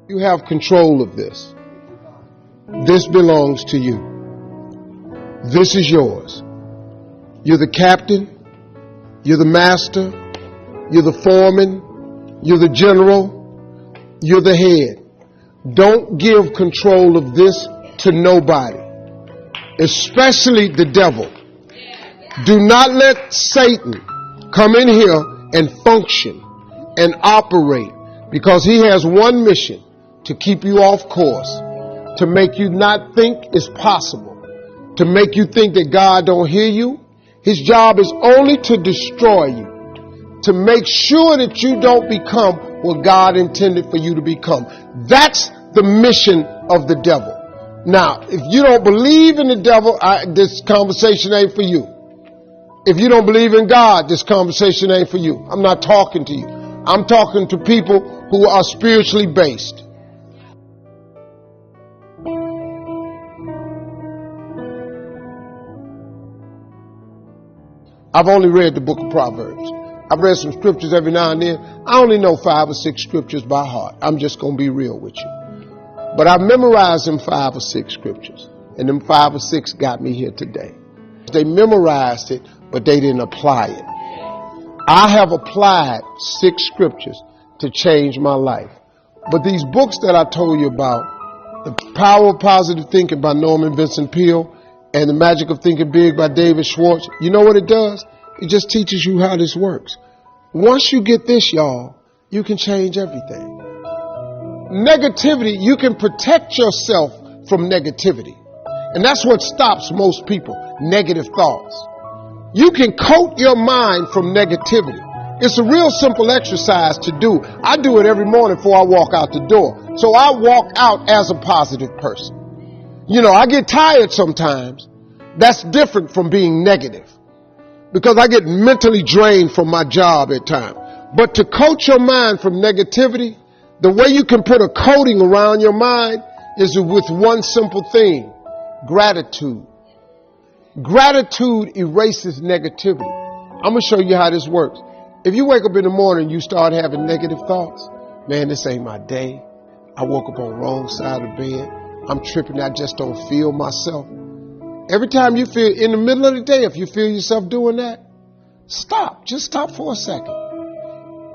You have control of this. This belongs to you. This is yours. You're the captain. You're the master. You're the foreman. You're the general. You're the head. Don't give control of this to nobody, especially the devil. Do not let Satan come in here and function and operate, because he has one mission: to keep you off course, to make you not think it's possible, to make you think that God don't hear you. His job is only to destroy you, to make sure that you don't become what God intended for you to become. That's the mission of the devil. Now, if you don't believe in the devil, this conversation ain't for you. If you don't believe in God, this conversation ain't for you. I'm not talking to you. I'm talking to people who are spiritually based. I've only read the book of Proverbs. I've read some scriptures every now and then. I only know 5 or 6 scriptures by heart. I'm just going to be real with you. But I've memorized them 5 or 6 scriptures. And them 5 or 6 got me here today. They memorized it, but they didn't apply it. I have applied 6 scriptures to change my life. But these books that I told you about, The Power of Positive Thinking by Norman Vincent Peale and The Magic of Thinking Big by David Schwartz, you know what it does? It just teaches you how this works. Once you get this, y'all, you can change everything. Negativity, you can protect yourself from negativity. And that's what stops most people, negative thoughts. You can coat your mind from negativity. It's a real simple exercise to do. I do it every morning before I walk out the door. So I walk out as a positive person. You know, I get tired sometimes. That's different from being negative, because I get mentally drained from my job at times. But to coat your mind from negativity, the way you can put a coating around your mind is with one simple thing: gratitude. Gratitude erases negativity. I'm going to show you how this works. If you wake up in the morning and you start having negative thoughts, man, this ain't my day. I woke up on the wrong side of the bed. I'm tripping. I just don't feel myself. Every time you feel in the middle of the day, if you feel yourself doing that, stop. Just stop for a second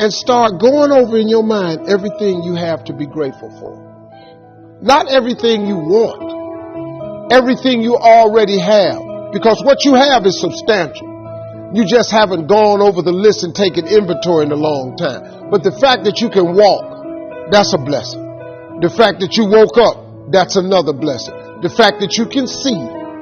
and start going over in your mind everything you have to be grateful for. Not everything you want, everything you already have, because what you have is substantial. You just haven't gone over the list and taken inventory in a long time. But the fact that you can walk, that's a blessing. The fact that you woke up, that's another blessing. The fact that you can see,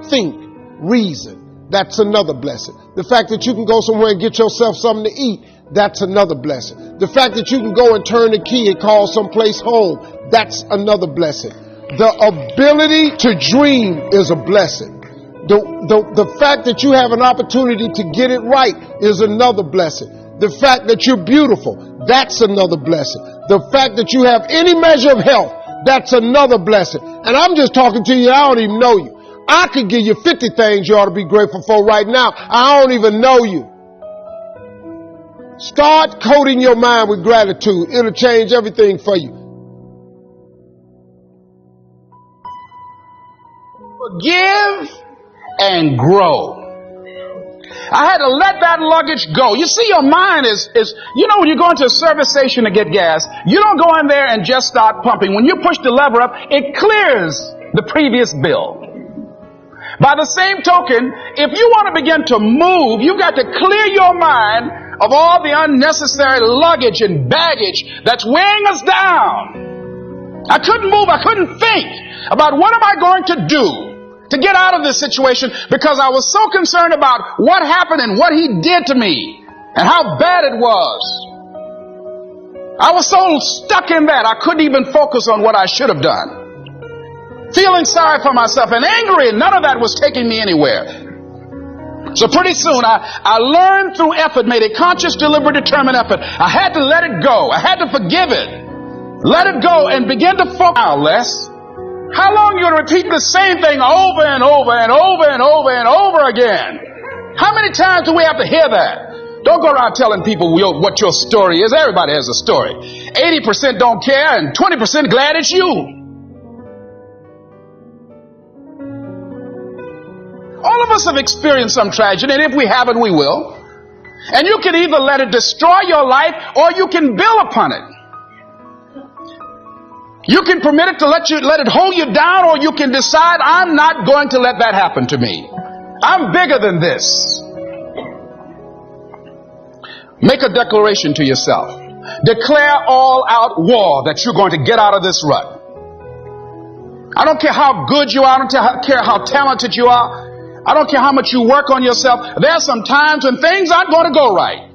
think, reason, that's another blessing. The fact that you can go somewhere and get yourself something to eat, that's another blessing. The fact that you can go and turn the key and call someplace home, that's another blessing. The ability to dream is a blessing. The fact that you have an opportunity to get it right is another blessing. The fact that you're beautiful, that's another blessing. The fact that you have any measure of health, that's another blessing. And I'm just talking to you, I don't even know you. I could give you 50 things you ought to be grateful for right now. I don't even know you. Start coating your mind with gratitude. It'll change everything for you. Forgive and grow. I had to let that luggage go. You see, your mind is, you know, when you go into a service station to get gas, you don't go in there and just start pumping. When you push the lever up, it clears the previous bill. By the same token, if you want to begin to move, you've got to clear your mind of all the unnecessary luggage and baggage that's weighing us down. I couldn't move. I couldn't think about what am I going to do to get out of this situation, because I was so concerned about what happened and what he did to me and how bad it was. I was so stuck in that I couldn't even focus on what I should have done. Feeling sorry for myself and angry, and none of that was taking me anywhere. So pretty soon I learned through effort, made a conscious, deliberate, determined effort. I had to let it go. I had to forgive it. Let it go and begin to focus. Now, Les, how long are you going to repeat the same thing over and over and over and over and over again? How many times do we have to hear that? Don't go around telling people what your story is. Everybody has a story. 80% don't care and 20% glad it's you. All of us have experienced some tragedy, and if we haven't, we will. And you can either let it destroy your life or you can build upon it. You can permit it to let it hold you down, or you can decide, I'm not going to let that happen to me. I'm bigger than this. Make a declaration to yourself. Declare all out war that you're going to get out of this rut. I don't care how good you are. I don't care how talented you are. I don't care how much you work on yourself. There are some times when things aren't going to go right.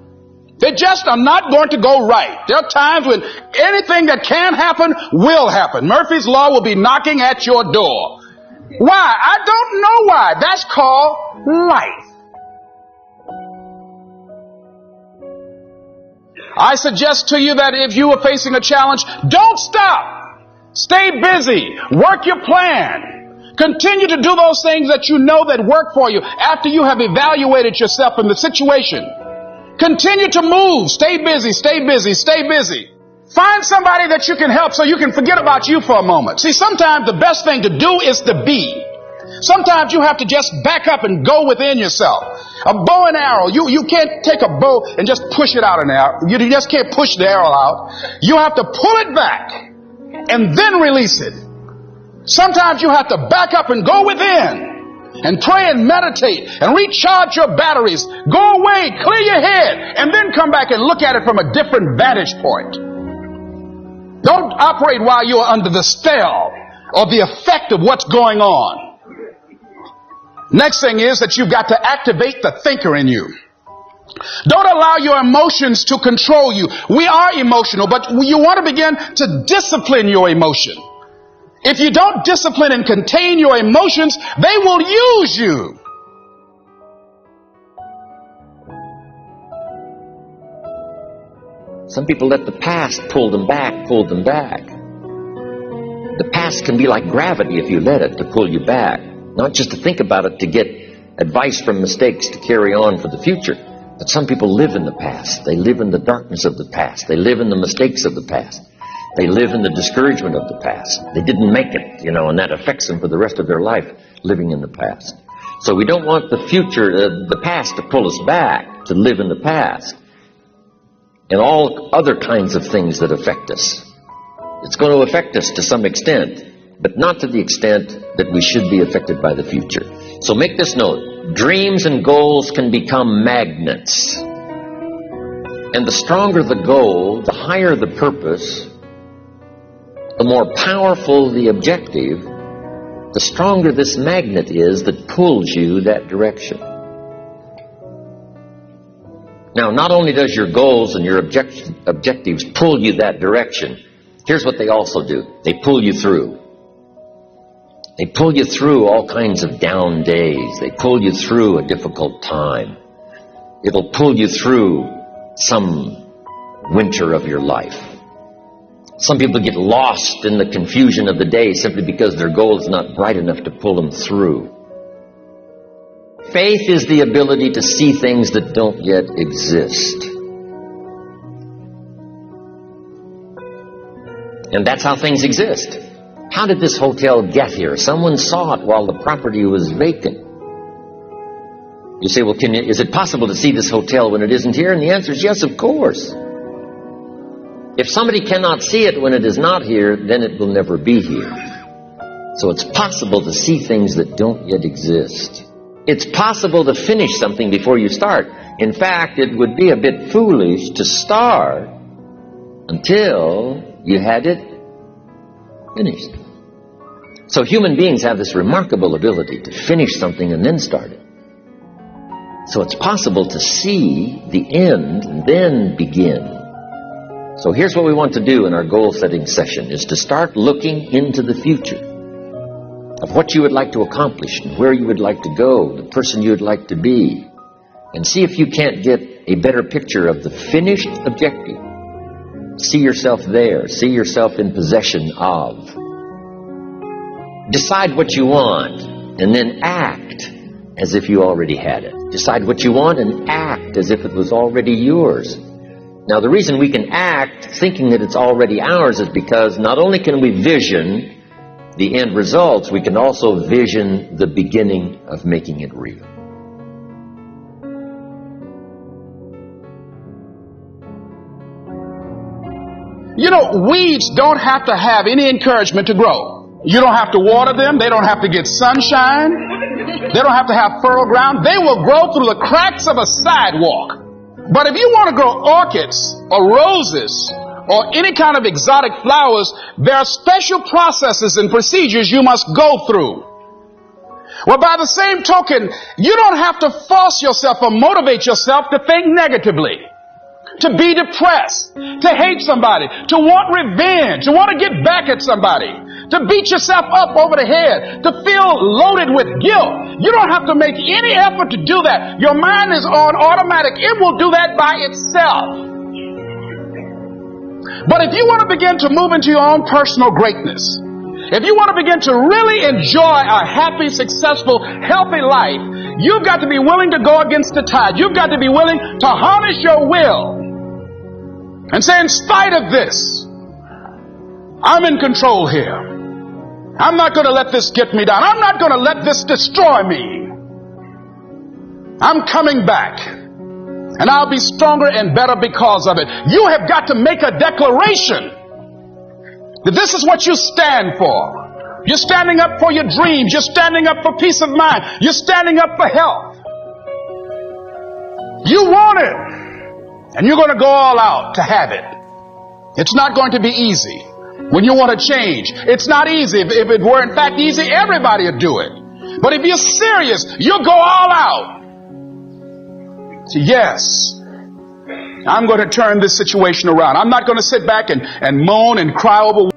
They just are not going to go right. There are times when anything that can happen will happen. Murphy's Law will be knocking at your door. Why? I don't know why. That's called life. I suggest to you that if you are facing a challenge, don't stop. Stay busy. Work your plan. Continue to do those things that you know that work for you after you have evaluated yourself in the situation. Continue to move. Stay busy, stay busy, stay busy. Find somebody that you can help so you can forget about you for a moment. See, sometimes the best thing to do is to be. Sometimes you have to just back up and go within yourself. A bow and arrow, you can't take a bow and just push it out an arrow. You just can't push the arrow out. You have to pull it back and then release it. Sometimes you have to back up and go within and pray and meditate and recharge your batteries. Go away, clear your head, and then come back and look at it from a different vantage point. Don't operate while you're under the spell or the effect of what's going on. Next thing is that you've got to activate the thinker in you. Don't allow your emotions to control you. We are emotional, but you want to begin to discipline your emotion. If you don't discipline and contain your emotions, they will use you. Some people let the past pull them back. The past can be like gravity if you let it to pull you back. Not just to think about it to get advice from mistakes to carry on for the future. But some people live in the past. They live in the darkness of the past. They live in the mistakes of the past. They live in the discouragement of the past. They didn't make it, and that affects them for the rest of their life, living in the past. So we don't want the future, the past to pull us back, to live in the past. And all other kinds of things that affect us. It's going to affect us to some extent, but not to the extent that we should be affected by the future. So make this note. Dreams and goals can become magnets. And the stronger the goal, the higher the purpose, the more powerful the objective, the stronger this magnet is that pulls you that direction. Now, not only does your goals and your objectives pull you that direction, here's what they also do. They pull you through. They pull you through all kinds of down days. They pull you through a difficult time. It'll pull you through some winter of your life. Some people get lost in the confusion of the day simply because their goal is not bright enough to pull them through. Faith is the ability to see things that don't yet exist. And that's how things exist. How did this hotel get here? Someone saw it while the property was vacant. You say, well, is it possible to see this hotel when it isn't here? And the answer is yes, of course. If somebody cannot see it when it is not here, then it will never be here. So it's possible to see things that don't yet exist. It's possible to finish something before you start. In fact, it would be a bit foolish to start until you had it finished. So human beings have this remarkable ability to finish something and then start it. So it's possible to see the end and then begin. So here's what we want to do in our goal-setting session, is to start looking into the future of what you would like to accomplish and where you would like to go, the person you would like to be, and see if you can't get a better picture of the finished objective. See yourself there. See yourself in possession of. Decide what you want and then act as if you already had it. Decide what you want and act as if it was already yours. Now, the reason we can act thinking that it's already ours is because not only can we vision the end results, we can also vision the beginning of making it real. You know, weeds don't have to have any encouragement to grow. You don't have to water them. They don't have to get sunshine. They don't have to have fertile ground. They will grow through the cracks of a sidewalk. But if you want to grow orchids or roses or any kind of exotic flowers, there are special processes and procedures you must go through. Well, by the same token, you don't have to force yourself or motivate yourself to think negatively, to be depressed, to hate somebody, to want revenge, to want to get back at somebody, to beat yourself up over the head, to feel loaded with guilt. You don't have to make any effort to do that. Your mind is on automatic. It will do that by itself. But if you want to begin to move into your own personal greatness, if you want to begin to really enjoy a happy, successful, healthy life, you've got to be willing to go against the tide. You've got to be willing to harness your will and say, in spite of this, I'm in control here. I'm not going to let this get me down. I'm not going to let this destroy me. I'm coming back. And I'll be stronger and better because of it. You have got to make a declaration that this is what you stand for. You're standing up for your dreams. You're standing up for peace of mind. You're standing up for health. You want it. And you're going to go all out to have it. It's not going to be easy. When you want to change, it's not easy. If it were in fact easy, everybody would do it. But if you're serious, you'll go all out. So yes, I'm going to turn this situation around. I'm not going to sit back and moan and cry over